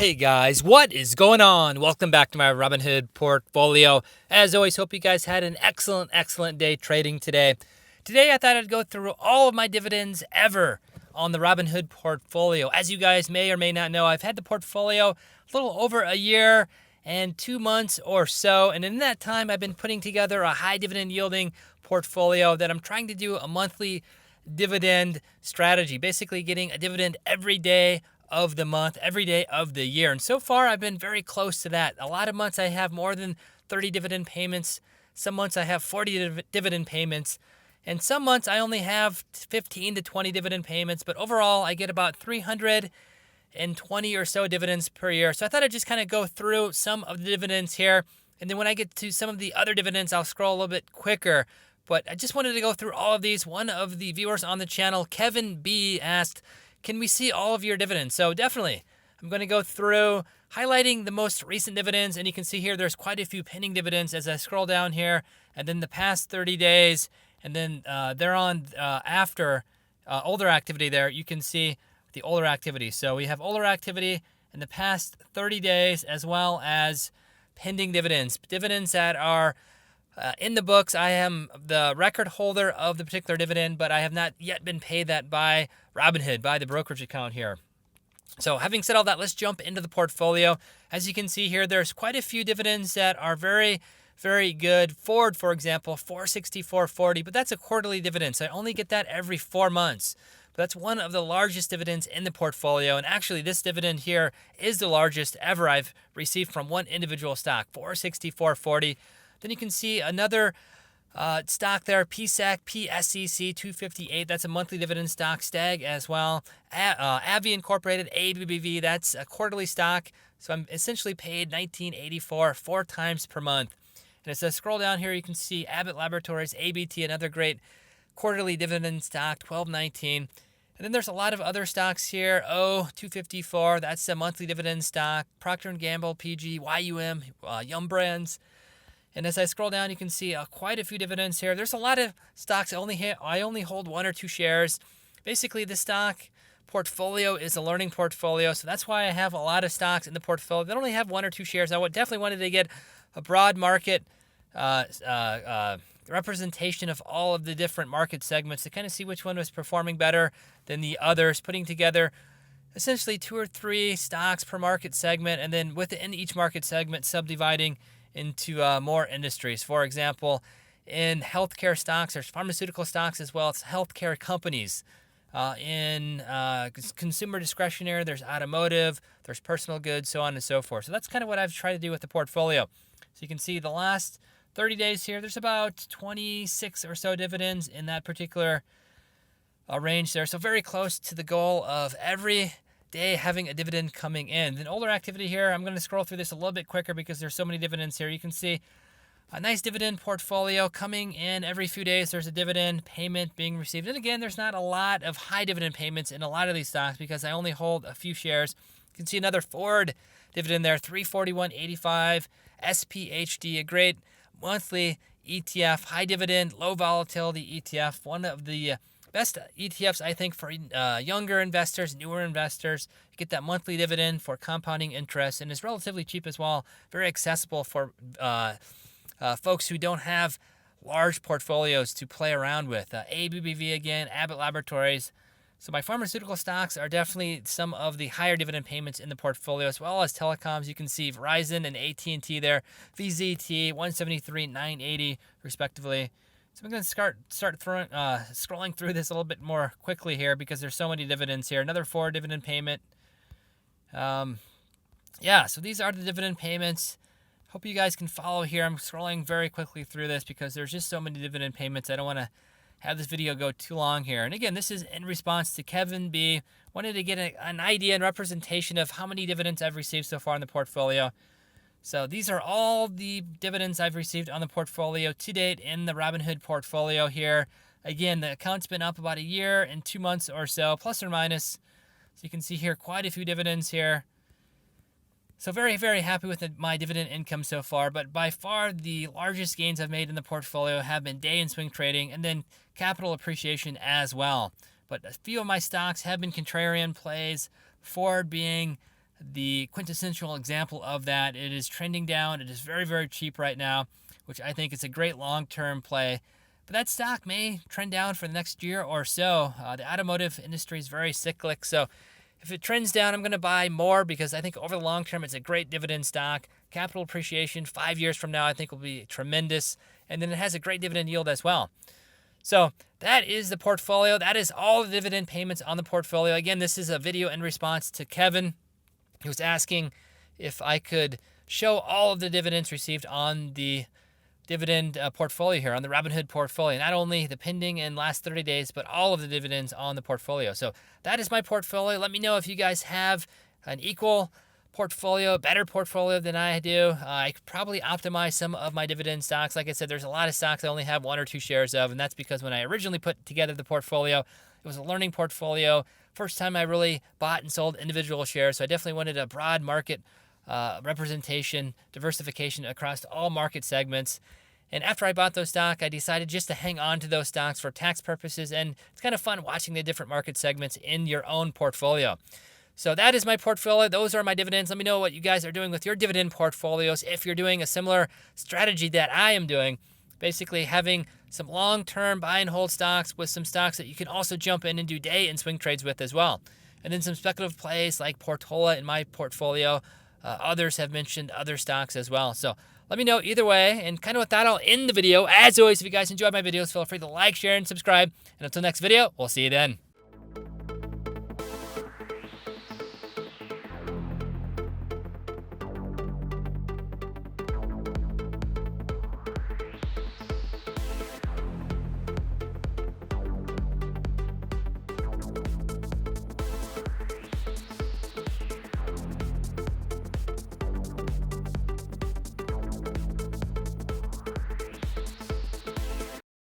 Hey guys, what is going on? Welcome back to my Robinhood portfolio. As always, hope you guys had an excellent day trading today. Today I thought I'd go through all of my dividends ever on the Robinhood portfolio. As you guys may or may not know, I've had the portfolio a little over a year and 2 months or so, and in that time I've been putting together a high dividend yielding portfolio that I'm trying to do a monthly dividend strategy, basically getting a dividend every day of the month, every day of the year. And so far, I've been very close to that. A lot of months I have more than 30 dividend payments. Some months I have 40 dividend payments. And some months I only have 15 to 20 dividend payments. But overall, I get about 320 or so dividends per year. So I thought I'd just kind of go through some of the dividends here. And then when I get to some of the other dividends, I'll scroll a little bit quicker. But I just wanted to go through all of these. One of the viewers on the channel, Kevin B, asked, can we see all of your dividends? So definitely, I'm going to go through highlighting the most recent dividends. And you can see here, there's quite a few pending dividends as I scroll down here. And then the past 30 days, and then they're on after older activity there. You can see the older activity. So we have older activity in the past 30 days, as well as pending dividends. Dividends that are in the books. I am the record holder of the particular dividend, but I have not yet been paid that by Robinhood, by the brokerage account here. So having said all that, let's jump into the portfolio. As you can see here, there's quite a few dividends that are very good. Ford, for example, $464.40, but that's a quarterly dividend, so I only get that every 4 months. But that's one of the largest dividends in the portfolio, and actually this dividend here is the largest ever I've received from one individual stock, $464.40. Then you can see another stock there, PSEC, PSEC 258. That's a monthly dividend stock. Stag as well. AbbVie Incorporated, ABBV. That's a quarterly stock. So I'm essentially paid $19.84 4 times per month. And as I scroll down here, you can see Abbott Laboratories, ABT, another great quarterly dividend stock, $12.19. And then there's a lot of other stocks here. $254. That's a monthly dividend stock. Procter & Gamble, PG, YUM, Yum Brands. And as I scroll down, you can see quite a few dividends here. There's a lot of stocks. I only hold 1 or 2 shares. Basically, the stock portfolio is a learning portfolio, so that's why I have a lot of stocks in the portfolio. They only have 1 or 2 shares. I definitely wanted to get a broad market representation of all of the different market segments to kind of see which one was performing better than the others, putting together essentially 2 or 3 stocks per market segment, and then within each market segment, subdividing into more industries. For example, in healthcare stocks, there's pharmaceutical stocks as well as healthcare companies. In consumer discretionary, there's automotive, there's personal goods, so on and so forth. So that's kind of what I've tried to do with the portfolio. So you can see the last 30 days here, there's about 26 or so dividends in that particular range there. So very close to the goal of every day having a dividend coming in. Then older activity here, I'm going to scroll through this a little bit quicker because there's so many dividends here. You can see a nice dividend portfolio coming in every few days. There's a dividend payment being received. And again, there's not a lot of high dividend payments in a lot of these stocks because I only hold a few shares. You can see another Ford dividend there, $341.85. SPHD, a great monthly ETF, high dividend, low volatility ETF, one of the best ETFs, I think, for younger investors, newer investors. You get that monthly dividend for compounding interest, and it's relatively cheap as well. Very accessible for folks who don't have large portfolios to play around with. ABBV again, Abbott Laboratories. So my pharmaceutical stocks are definitely some of the higher dividend payments in the portfolio, as well as telecoms. You can see Verizon and AT&T there, VZT, 173, 980, respectively. So I'm going to start scrolling through this a little bit more quickly here because there's so many dividends here. Another 4 dividend payment. So these are the dividend payments. Hope you guys can follow here. I'm scrolling very quickly through this because there's just so many dividend payments. I don't want to have this video go too long here. And again, this is in response to Kevin B. Wanted to get an idea and representation of how many dividends I've received so far in the portfolio. So these are all the dividends I've received on the portfolio to date in the Robinhood portfolio here. Again, the account's been up about a year and 2 months or so, plus or minus. So you can see here quite a few dividends here. So very happy with my dividend income so far, but by far the largest gains I've made in the portfolio have been day and swing trading and then capital appreciation as well. But a few of my stocks have been contrarian plays, Ford being the quintessential example of that. It is trending down. It is very, very cheap right now, which I think is a great long-term play. But that stock may trend down for the next year or so. The automotive industry is very cyclic, so if it trends down, I'm going to buy more because I think over the long term, it's a great dividend stock. Capital appreciation 5 years from now, I think will be tremendous. And then it has a great dividend yield as well. So that is the portfolio. That is all the dividend payments on the portfolio. Again, this is a video in response to Kevin, who was asking if I could show all of the dividends received on the dividend portfolio here, on the Robinhood portfolio. Not only the pending and last 30 days, but all of the dividends on the portfolio. So that is my portfolio. Let me know if you guys have an equal portfolio, better portfolio than I do. I could probably optimize some of my dividend stocks. Like I said, there's a lot of stocks I only have 1 or 2 shares of, and that's because when I originally put together the portfolio, it was a learning portfolio. First time I really bought and sold individual shares, so I definitely wanted a broad market representation, diversification across all market segments. And after I bought those stocks, I decided just to hang on to those stocks for tax purposes. And it's kind of fun watching the different market segments in your own portfolio. So that is my portfolio. Those are my dividends. Let me know what you guys are doing with your dividend portfolios. If you're doing a similar strategy that I am doing, basically having some long-term buy and hold stocks with some stocks that you can also jump in and do day and swing trades with as well. And then some speculative plays like Portola in my portfolio. Others have mentioned other stocks as well. So let me know either way. And kind of with that, I'll end the video. As always, if you guys enjoyed my videos, feel free to like, share, and subscribe. And until next video, we'll see you then.